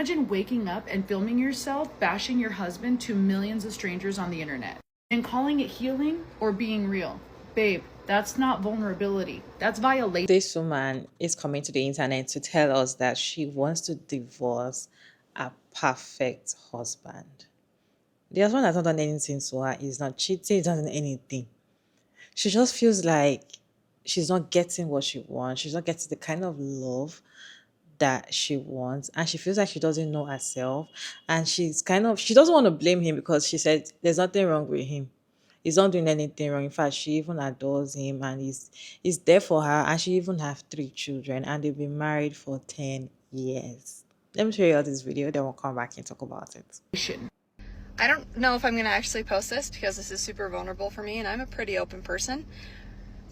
Imagine waking up and filming yourself bashing your husband to millions of strangers on the internet and calling it healing or being real. Babe, that's not vulnerability. That's violation. This woman is coming to the internet to tell us that she wants to divorce a perfect husband. The husband has not done anything to her, he's not cheating, he's not done anything. She just feels like she's not getting what she wants. She's not getting the kind of love that she wants. And she feels like she doesn't know herself. And she doesn't want to blame him because she said there's nothing wrong with him. He's not doing anything wrong. In fact, she even adores him and he's there for her. And she even have 3 children and they've been married for 10 years. Let me show you all this video, then we'll come back and talk about it. I don't know if I'm going to actually post this because this is super vulnerable for me and I'm a pretty open person.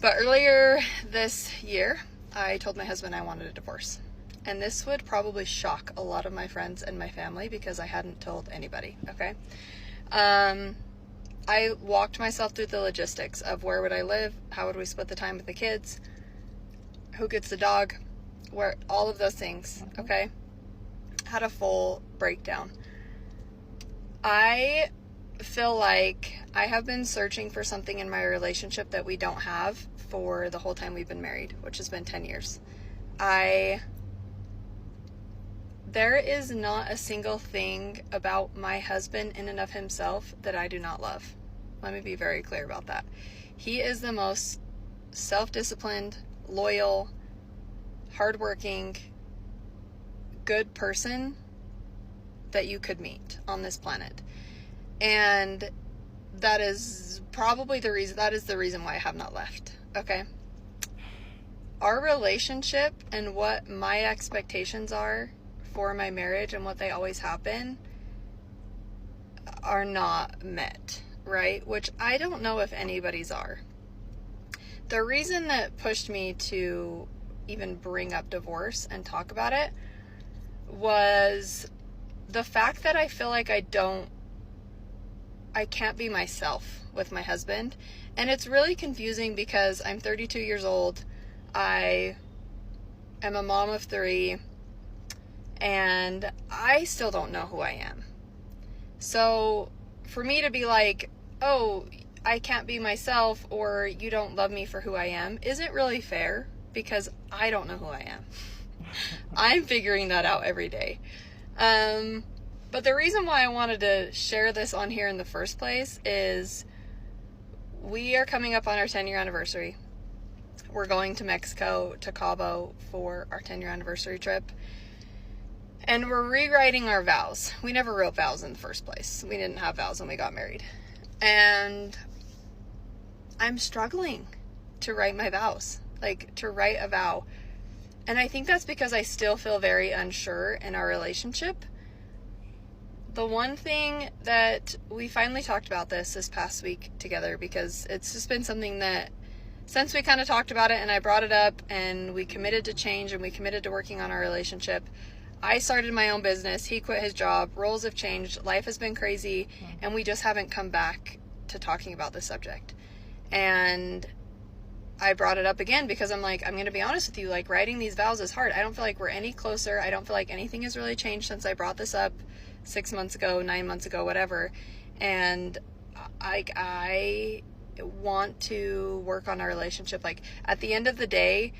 But earlier this year, I told my husband I wanted a divorce. And this would probably shock a lot of my friends and my family because I hadn't told anybody, okay? I walked myself through the logistics of where would I live, how would we split the time with the kids, who gets the dog, where all of those things, okay? Had a full breakdown. I feel like I have been searching for something in my relationship that we don't have for the whole time we've been married, which has been 10 years. There is not a single thing about my husband in and of himself that I do not love. Let me be very clear about that. He is the most self-disciplined, loyal, hardworking, good person that you could meet on this planet. And that is probably the reason why I have not left. Okay? Our relationship and what my expectations are for my marriage and what they always have been are not met, right? Which I don't know if anybody's are. The reason that pushed me to even bring up divorce and talk about it was the fact that I feel like I can't be myself with my husband. And it's really confusing because I'm 32 years old. I am a mom of 3. And I still don't know who I am. So for me to be like, oh, I can't be myself or you don't love me for who I am isn't really fair because I don't know who I am. I'm figuring that out every day. But the reason why I wanted to share this on here in the first place is we are coming up on our 10-year anniversary. We're going to Mexico, to Cabo for our 10-year anniversary trip. And we're rewriting our vows. We never wrote vows in the first place. We didn't have vows when we got married. And I'm struggling to write my vows, like to write a vow. And I think that's because I still feel very unsure in our relationship. The one thing that we finally talked about this past week together, because it's just been something that since we kind of talked about it and I brought it up and we committed to change and we committed to working on our relationship, I started my own business. He quit his job. Roles have changed. Life has been crazy. And we just haven't come back to talking about this subject. And I brought it up again because I'm like, I'm going to be honest with you. Like, writing these vows is hard. I don't feel like we're any closer. I don't feel like anything has really changed since I brought this up 6 months ago, 9 months ago, whatever. And I want to work on our relationship. Like, at the end of the day,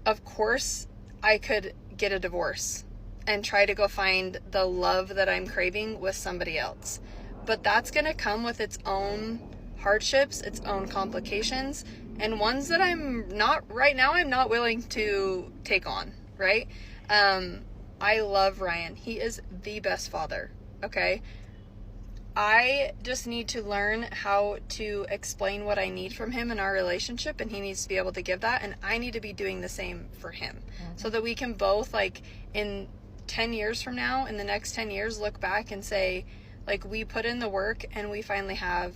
of course, I could get a divorce and try to go find the love that I'm craving with somebody else. But that's going to come with its own hardships, its own complications, and ones that I'm not willing to take on, right? I love Ryan. He is the best father, okay? I just need to learn how to explain what I need from him in our relationship, and he needs to be able to give that, and I need to be doing the same for him. So that we can both, like, in 10 years from now, in the next 10 years, look back and say, like, we put in the work and we finally have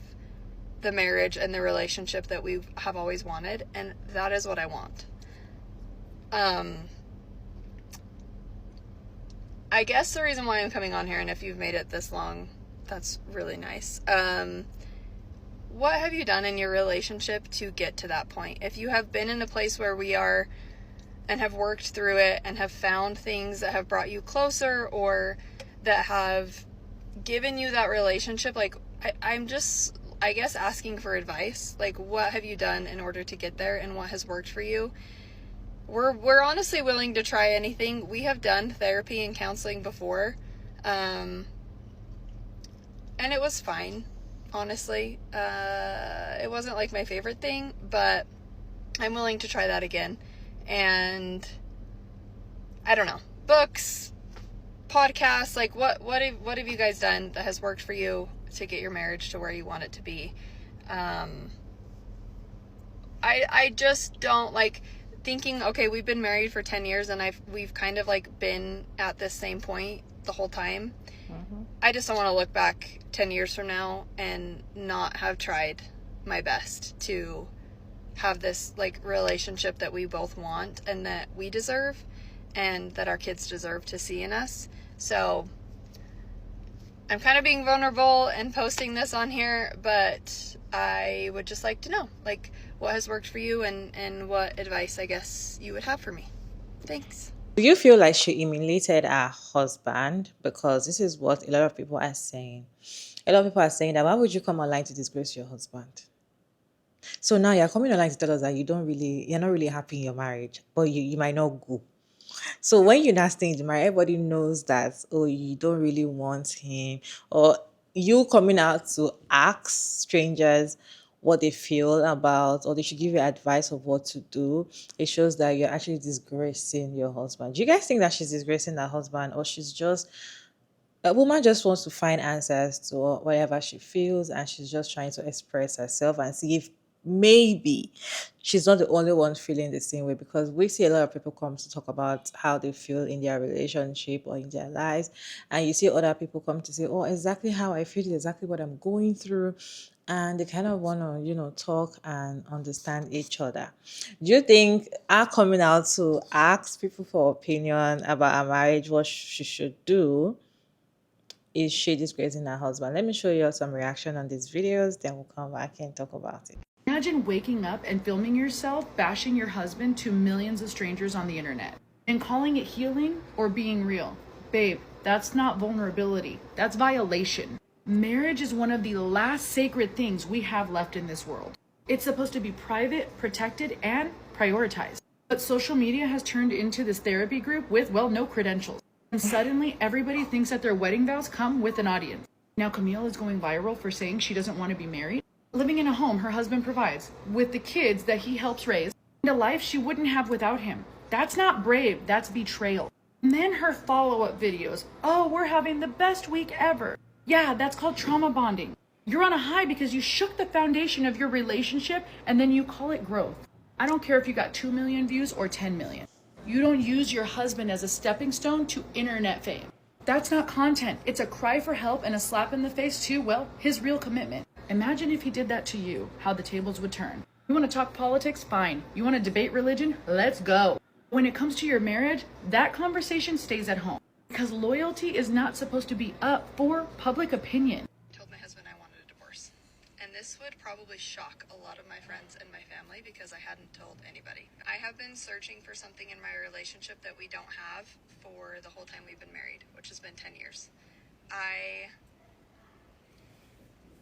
the marriage and the relationship that we have always wanted, and that is what I want. I guess the reason why I'm coming on here, and if you've made it this long, that's really nice. What have you done in your relationship to get to that point? If you have been in a place where we are and have worked through it and have found things that have brought you closer or that have given you that relationship, like I'm just, I guess, asking for advice. Like, what have you done in order to get there, and what has worked for you? We're honestly willing to try anything. We have done therapy and counseling before, and it was fine, honestly. It wasn't like my favorite thing, but I'm willing to try that again. And I don't know, books, podcasts, like what have you guys done that has worked for you to get your marriage to where you want it to be? I just don't like thinking, okay, we've been married for 10 years and we've kind of like been at this same point the whole time. I just don't want to look back 10 years from now and not have tried my best to have this like relationship that we both want and that we deserve and that our kids deserve to see in us. So I'm kind of being vulnerable and posting this on here, but I would just like to know, like, what has worked for you and what advice, I guess, you would have for me. Thanks. Do you feel like she humiliated her husband? Because this is what a lot of people are saying. A lot of people are saying that why would you come online to disgrace your husband? So now you're coming online to tell us that you're not really happy in your marriage, but you might not go. So when you're not staying in the marriage, everybody knows that, oh, you don't really want him, or you coming out to ask strangers what they feel about, or they should give you advice of what to do. It shows that you're actually disgracing your husband. Do you guys think that she's disgracing her husband, or she's just a woman just wants to find answers to whatever she feels, and she's just trying to express herself and see if maybe she's not the only one feeling the same way? Because we see a lot of people come to talk about how they feel in their relationship or in their lives, and you see other people come to say, oh, exactly how I feel is exactly what I'm going through, and they kind of want to talk and understand each other. Do you think our coming out to ask people for opinion about a marriage, what she should do, is she disgracing her husband? Let me show you some reaction on these videos, then we'll come back and talk about it. Imagine waking up and filming yourself bashing your husband to millions of strangers on the internet and calling it healing or being real. Babe, that's not vulnerability. That's violation. Marriage is one of the last sacred things we have left in this world. It's supposed to be private, protected, and prioritized. But social media has turned into this therapy group with, well, no credentials. And suddenly everybody thinks that their wedding vows come with an audience. Now Camille is going viral for saying she doesn't want to be married, living in a home her husband provides, with the kids that he helps raise, and a life she wouldn't have without him. That's not brave, that's betrayal. And then her follow-up videos. Oh, we're having the best week ever. Yeah, that's called trauma bonding. You're on a high because you shook the foundation of your relationship and then you call it growth. I don't care if you got 2 million views or 10 million. You don't use your husband as a stepping stone to internet fame. That's not content. It's a cry for help and a slap in the face to, well, his real commitment. Imagine if he did that to you, how the tables would turn. You want to talk politics? Fine. You want to debate religion? Let's go. When it comes to your marriage, that conversation stays at home. Because loyalty is not supposed to be up for public opinion. I told my husband I wanted a divorce. And this would probably shock a lot of my friends and my family because I hadn't told anybody. I have been searching for something in my relationship that we don't have for the whole time we've been married, which has been 10 years.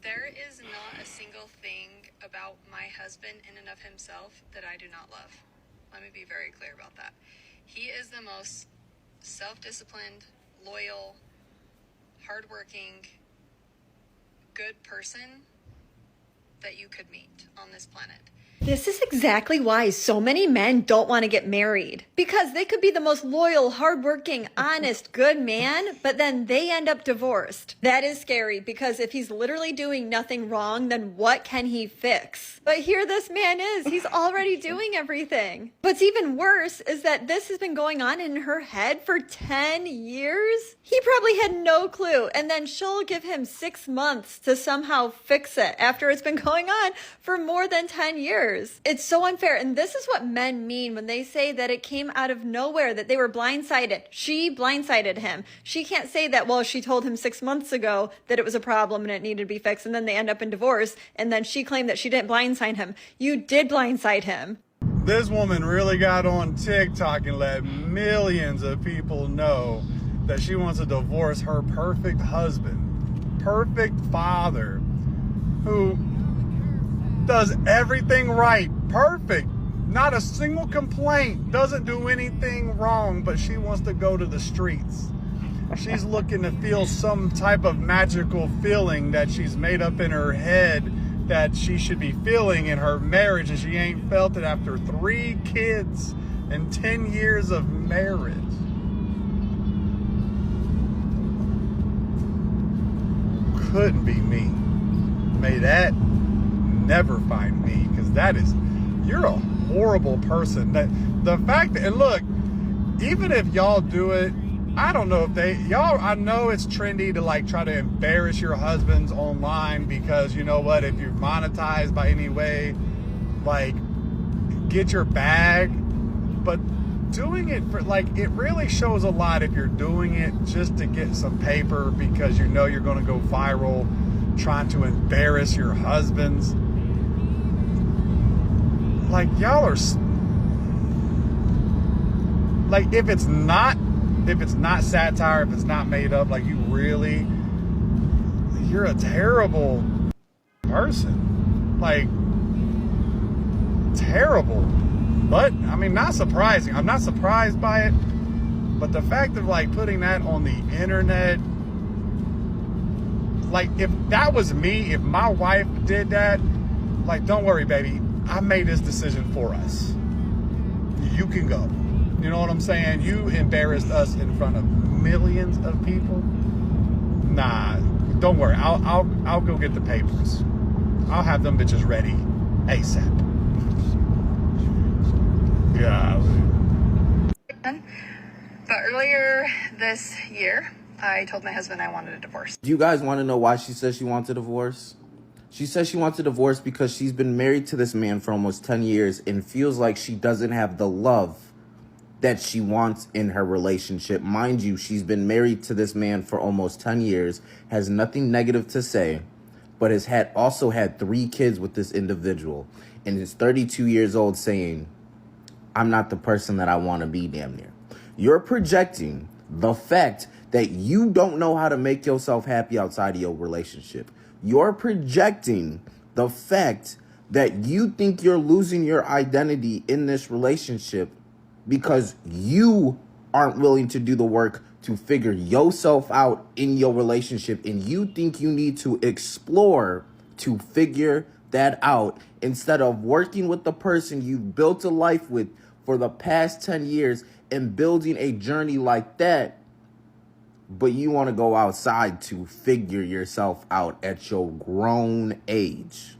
There is not a single thing about my husband in and of himself that I do not love. Let me be very clear about that. He is the most self-disciplined, loyal, hardworking, good person that you could meet on this planet. This is exactly why so many men don't want to get married. Because they could be the most loyal, hardworking, honest, good man, but then they end up divorced. That is scary because if he's literally doing nothing wrong, then what can he fix? But here this man is. He's already doing everything. What's even worse is that this has been going on in her head for 10 years. He probably had no clue. And then she'll give him 6 months to somehow fix it after it's been going on for more than 10 years. It's so unfair. And this is what men mean when they say that it came out of nowhere, that they were blindsided. She blindsided him. She can't say that, well, she told him 6 months ago that it was a problem and it needed to be fixed, and then they end up in divorce, and then she claimed that she didn't blindside him. You did blindside him. This woman really got on TikTok and let millions of people know that she wants to divorce her perfect husband, perfect father, who does everything right, perfect, not a single complaint, doesn't do anything wrong, but she wants to go to the streets. She's looking to feel some type of magical feeling that she's made up in her head that she should be feeling in her marriage, and she ain't felt it after 3 kids and 10 years of marriage. Couldn't be me. May that never find me, because that is, you're a horrible person. That the fact that, and look, even if y'all do it, I don't know if I know it's trendy to like try to embarrass your husbands online, because you know what, if you're monetized by any way, like, get your bag. But doing it for, like, it really shows a lot if you're doing it just to get some paper because you know you're going to go viral trying to embarrass your husbands. Like, y'all are, like, if it's not satire, if it's not made up, like, you're a terrible person. Like, terrible. But, I mean, not surprising. I'm not surprised by it. But the fact of, like, putting that on the internet, like, if that was me, if my wife did that, like, don't worry, baby. I made this decision for us. You can go. You know what I'm saying? You embarrassed us in front of millions of people. Nah, don't worry. I'll go get the papers. I'll have them bitches ready ASAP. Yeah. But earlier this year, I told my husband I wanted a divorce. Do you guys want to know why she says she wants a divorce? She says she wants a divorce because she's been married to this man for almost 10 years and feels like she doesn't have the love that she wants in her relationship. Mind you, she's been married to this man for almost 10 years, has nothing negative to say, but has also had 3 kids with this individual, and is 32 years old saying, I'm not the person that I want to be, damn near. You're projecting the fact that you don't know how to make yourself happy outside of your relationship. You're projecting the fact that you think you're losing your identity in this relationship because you aren't willing to do the work to figure yourself out in your relationship, and you think you need to explore to figure that out instead of working with the person you've built a life with for the past 10 years and building a journey like that. But you want to go outside to figure yourself out at your grown age.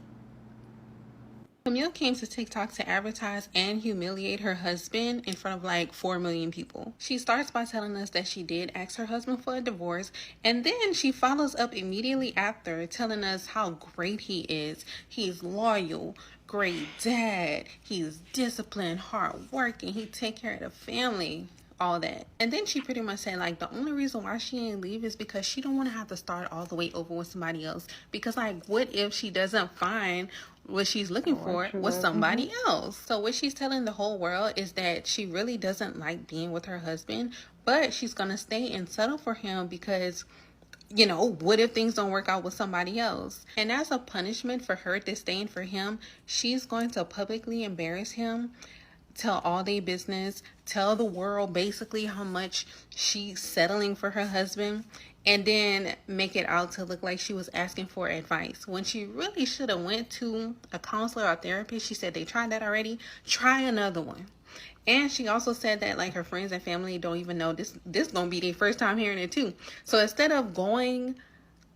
Camille came to TikTok to advertise and humiliate her husband in front of like 4 million people. She starts by telling us that she did ask her husband for a divorce, and then she follows up immediately after telling us how great he is. He's loyal, great dad, he's disciplined, hardworking, he take care of the family. All that. And then she pretty much said like the only reason why she ain't leave is because she don't want to have to start all the way over with somebody else, because like what if she doesn't find what she's looking for with somebody else? So what she's telling the whole world is that she really doesn't like being with her husband, but she's gonna stay and settle for him because, you know, what if things don't work out with somebody else? And as a punishment for her disdain for him, she's going to publicly embarrass him, tell all their business, tell the world basically how much she's settling for her husband, and then make it out to look like she was asking for advice when she really should have went to a counselor or therapist. She said they tried that already. Try another one. And she also said that like her friends and family don't even know this gonna be their first time hearing it too. So instead of going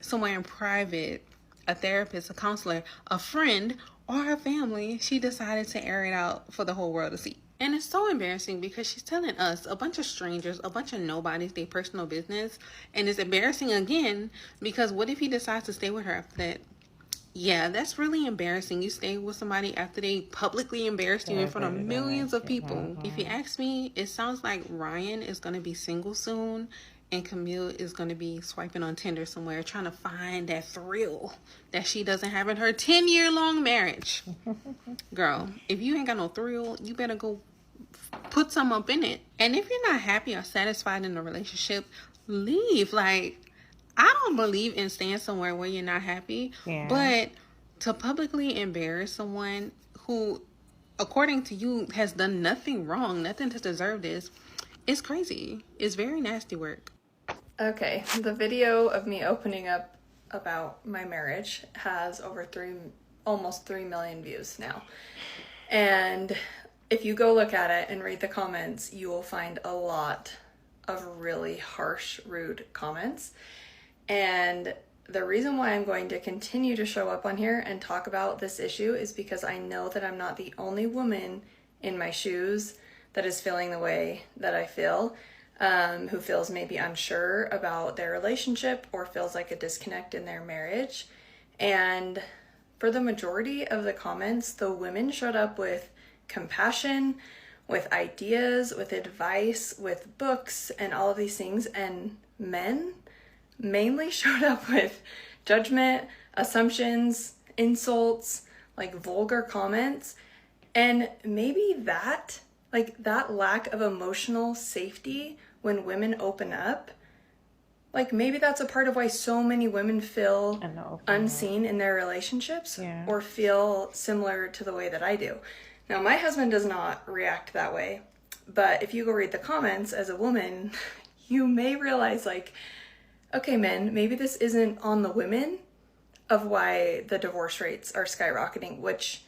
somewhere in private, a therapist, a counselor, a friend, or her family, she decided to air it out for the whole world to see. And it's so embarrassing because she's telling us, a bunch of strangers, a bunch of nobodies, their personal business. And it's embarrassing again because what if he decides to stay with her after that? Yeah, that's really embarrassing. You stay with somebody after they publicly embarrassed you in front of millions of people. If you ask me, it sounds like Ryan is going to be single soon. and Camille is going to be swiping on Tinder somewhere trying to find that thrill that she doesn't have in her 10-year-long marriage. Girl, if you ain't got no thrill, you better go put some up in it. And if you're not happy or satisfied in a relationship, leave. Like, I don't believe in staying somewhere where you're not happy. Yeah. But to publicly embarrass someone who, according to you, has done nothing wrong, nothing to deserve this, it's crazy. It's very nasty work. Okay, the video of me opening up about my marriage has almost 3 million views now. And if you go look at it and read the comments, you will find a lot of really harsh, rude comments. And the reason why I'm going to continue to show up on here and talk about this issue is because I know that I'm not the only woman in my shoes that is feeling the way that I feel, who feels maybe unsure about their relationship or feels like a disconnect in their marriage. And for the majority of the comments, the women showed up with compassion, with ideas, with advice, with books, and all of these things. And men mainly showed up with judgment, assumptions, insults, like vulgar comments. And maybe that lack of emotional safety when women open up, like maybe that's a part of why so many women feel unseen in their relationships, or feel similar to the way that I do. Now, my husband does not react that way, but if you go read the comments as a woman, you may realize, like, okay, men, maybe this isn't on the women of why the divorce rates are skyrocketing, which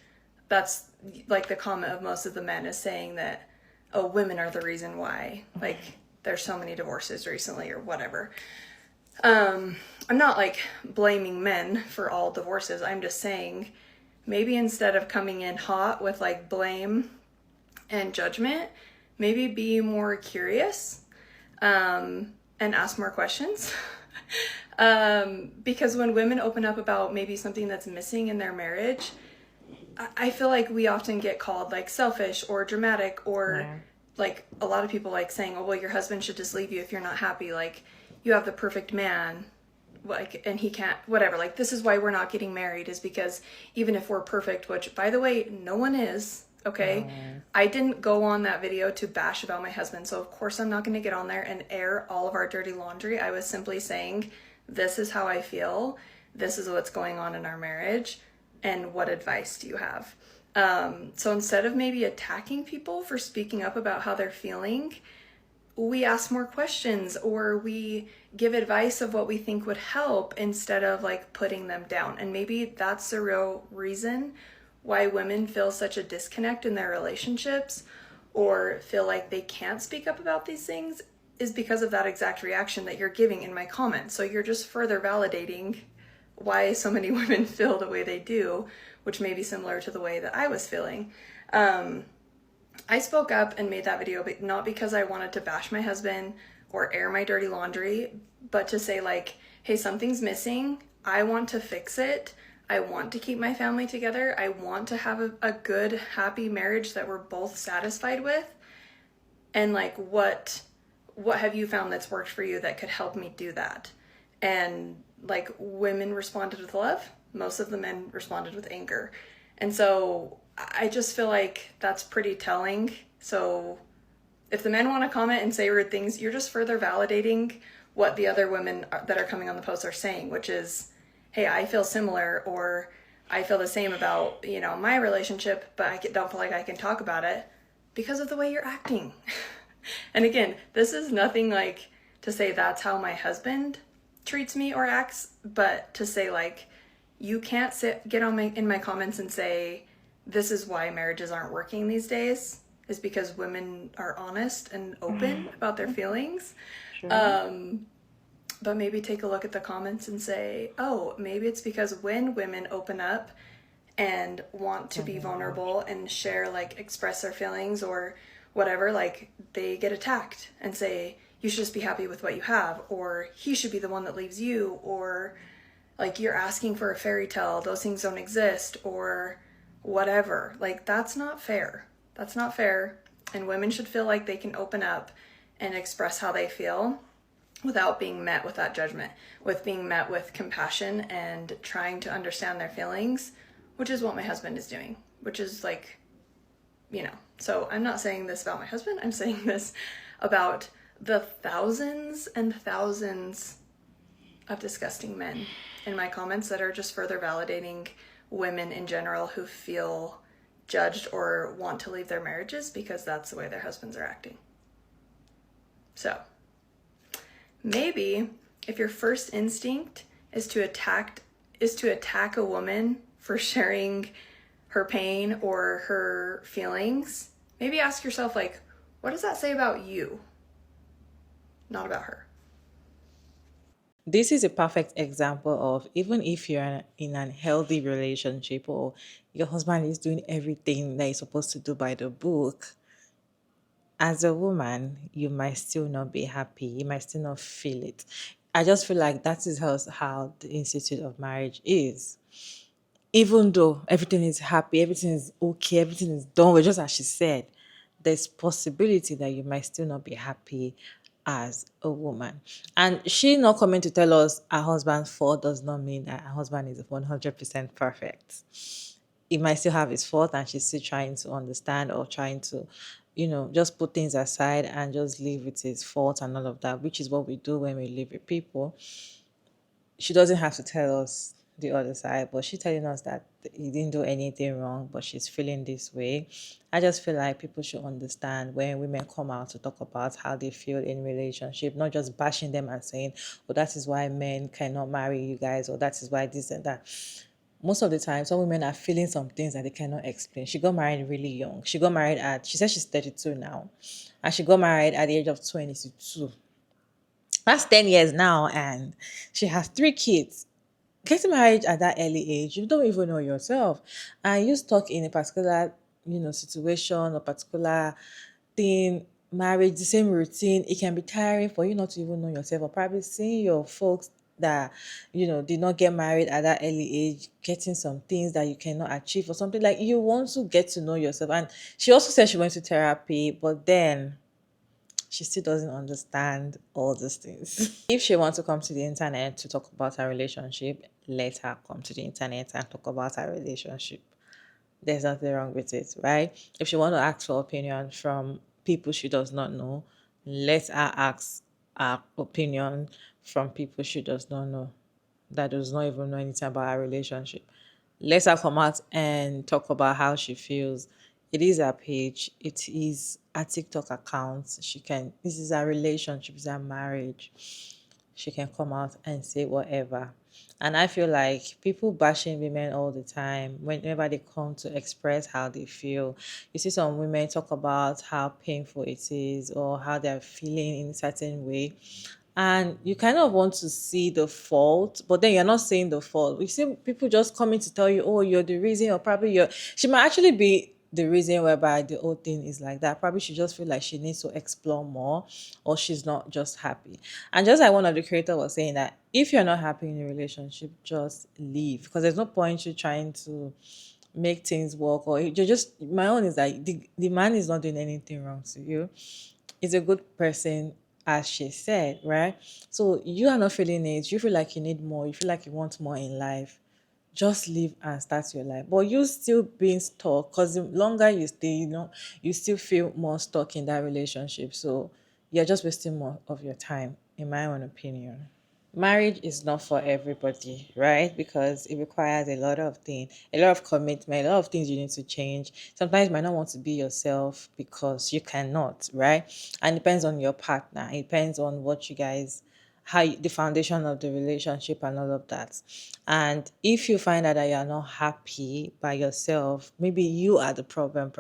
that's like the comment of most of the men is saying that, oh, women are the reason why, like, there's so many divorces recently or whatever. I'm not like blaming men for all divorces. I'm just saying maybe instead of coming in hot with like blame and judgment, maybe be more curious, and ask more questions. Because when women open up about maybe something that's missing in their marriage, I feel like we often get called like selfish or dramatic, or like a lot of people like saying, oh, well, your husband should just leave you if you're not happy. Like, you have the perfect man, like, and he can't, whatever. Like, this is why we're not getting married, is because even if we're perfect, which by the way, no one is, okay? I didn't go on that video to bash about my husband. So of course I'm not going to get on there and air all of our dirty laundry. I was simply saying, this is how I feel. This is what's going on in our marriage. And what advice do you have? So instead of maybe attacking people for speaking up about how they're feeling, we ask more questions, or we give advice of what we think would help instead of like putting them down. And maybe that's the real reason why women feel such a disconnect in their relationships, or feel like they can't speak up about these things, is because of that exact reaction that you're giving in my comments. So you're just further validating why so many women feel the way they do, which may be similar to the way that I was feeling. I spoke up and made that video, but not because I wanted to bash my husband or air my dirty laundry, but to say like, hey, something's missing. I want to fix it. I want to keep my family together. I want to have a good, happy marriage that we're both satisfied with. And like, what have you found that's worked for you that could help me do that? And like, women responded with love. Most of the men responded with anger. And so I just feel like that's pretty telling. So if the men want to comment and say rude things, you're just further validating what the other women that are coming on the post are saying, which is, hey, I feel similar, or I feel the same about, you know, my relationship, but I don't feel like I can talk about it because of the way you're acting. And again, this is nothing like to say that's how my husband treats me or acts, but to say like, you can't get on in my comments and say, this is why marriages aren't working these days, is because women are honest and open about their feelings. But maybe take a look at the comments and say, oh, maybe it's because when women open up and want to be vulnerable and share, like, express their feelings or whatever, like, they get attacked and say, you should just be happy with what you have, or he should be the one that leaves you, or like, you're asking for a fairy tale, those things don't exist, or whatever. Like, that's not fair. That's not fair. And women should feel like they can open up and express how they feel without being met with that judgment, with being met with compassion and trying to understand their feelings, which is what my husband is doing, which is like, So I'm not saying this about my husband, I'm saying this about the thousands and thousands of disgusting men in my comments that are just further validating women in general who feel judged or want to leave their marriages because that's the way their husbands are acting. So maybe if your first instinct is to attack a woman for sharing her pain or her feelings, maybe ask yourself, like, what does that say about you, not about her? This is a perfect example of even if you're in an healthy relationship or your husband is doing everything that he's supposed to do by the book, as a woman, you might still not be happy. You might still not feel it. I just feel like that is how the institute of marriage is. Even though everything is happy, everything is okay, everything is done with, just as she said, there's possibility that you might still not be happy as a woman. And she not coming to tell us her husband's fault does not mean that her husband is 100% perfect. He might still have his fault and she's still trying to understand or trying to, just put things aside and just live with his fault and all of that, which is what we do when we live with people. She doesn't have to tell us the other side, but she's telling us that he didn't do anything wrong, but she's feeling this way. I just feel like people should understand when women come out to talk about how they feel in relationship, not just bashing them and saying, "Oh, that is why men cannot marry you guys," or "That is why this and that." Most of the time, some women are feeling some things that they cannot explain. She got married really young. She said she's 32 now, and she got married at the age of 22. That's 10 years now, and she has 3 kids. Getting married at that early age, you don't even know yourself. And you stuck in a particular, situation or particular thing, marriage, the same routine, it can be tiring for you not to even know yourself, or probably seeing your folks that did not get married at that early age getting some things that you cannot achieve or something. Like, you want to get to know yourself. And she also said she went to therapy, but then she still doesn't understand all these things. If she wants to come to the internet to talk about her relationship, let her come to the internet and talk about her relationship. There's nothing wrong with it, right? If she wants to ask for opinion from people she does not know, let her ask her opinion from people she does not know, that does not even know anything about our relationship. Let her come out and talk about how she feels. It is her page. It is a TikTok account. This is her relationship, it's her marriage. She can come out and say whatever. And I feel like people bashing women all the time, whenever they come to express how they feel, you see some women talk about how painful it is or how they're feeling in a certain way, and you kind of want to see the fault, but then you're not saying the fault. We see people just coming to tell you, "Oh, you're the reason," or probably she might actually be the reason whereby the whole thing is like that. Probably she just feel like she needs to explore more, or she's not just happy. And just like one of the creators was saying, that if you're not happy in a relationship, just leave, because there's no point you trying to make things work, or you just, my own is that the man is not doing anything wrong to you. He's a good person, as she said, right? So you are not feeling it. You feel like you need more. You feel like you want more in life. Just leave and start your life. But you still being stuck, because the longer you stay, you still feel more stuck in that relationship. So you're just wasting more of your time, in my own opinion. Marriage is not for everybody, right? Because it requires a lot of things, a lot of commitment, a lot of things you need to change. Sometimes you might not want to be yourself because you cannot, right? And it depends on your partner. It depends on what you guys, the foundation of the relationship and all of that. And if you find out that you're not happy by yourself, maybe you are the problem.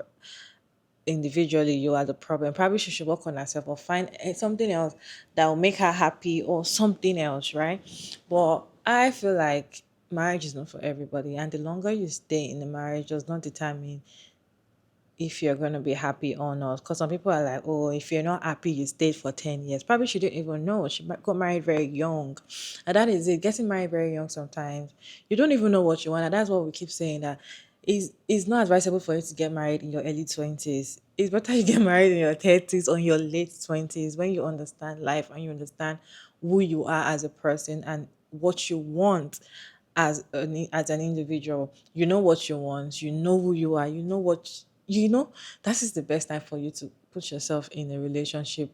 Individually, you are the problem. Probably she should work on herself or find something else that will make her happy, or something else, right? But I feel like marriage is not for everybody, and the longer you stay in the marriage does not determine if you're going to be happy or not. Because some people are like, "Oh, if you're not happy, you stayed for 10 years." Probably she didn't even know. She got married very young. And that is it. Getting married very young sometimes, you don't even know what you want. And that's what we keep saying, that it's not advisable for you to get married in your early 20s. It's better you get married in your 30s or in your late 20s, when you understand life and you understand who you are as a person and what you want as an individual. You know what you want, you know who you are, you know what you know. That is the best time for you to put yourself in a relationship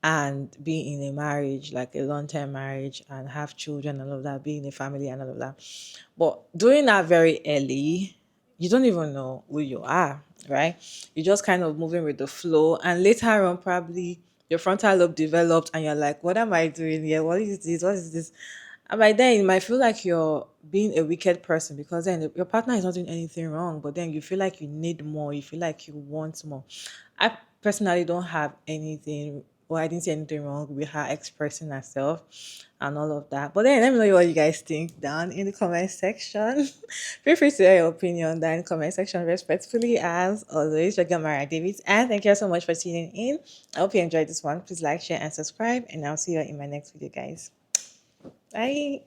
and be in a marriage, like a long-term marriage, and have children and all of that, be in a family and all of that. But doing that very early, you don't even know who you are, right? You're just kind of moving with the flow, and later on, probably your frontal lobe developed, and you're like, "What am I doing here? What is this? What is this?" And by then, it might feel like you're being a wicked person because then your partner is not doing anything wrong, but then you feel like you need more, you feel like you want more. I personally don't have anything, or I didn't see anything wrong with her expressing herself and all of that. But then let me know what you guys think down in the comment section. Feel free to share your opinion down in the comment section respectfully, as always. Your girl Mara Davis, and thank you so much for tuning in. I hope you enjoyed this one. Please like, share, and subscribe, and I'll see you in my next video, guys. Bye.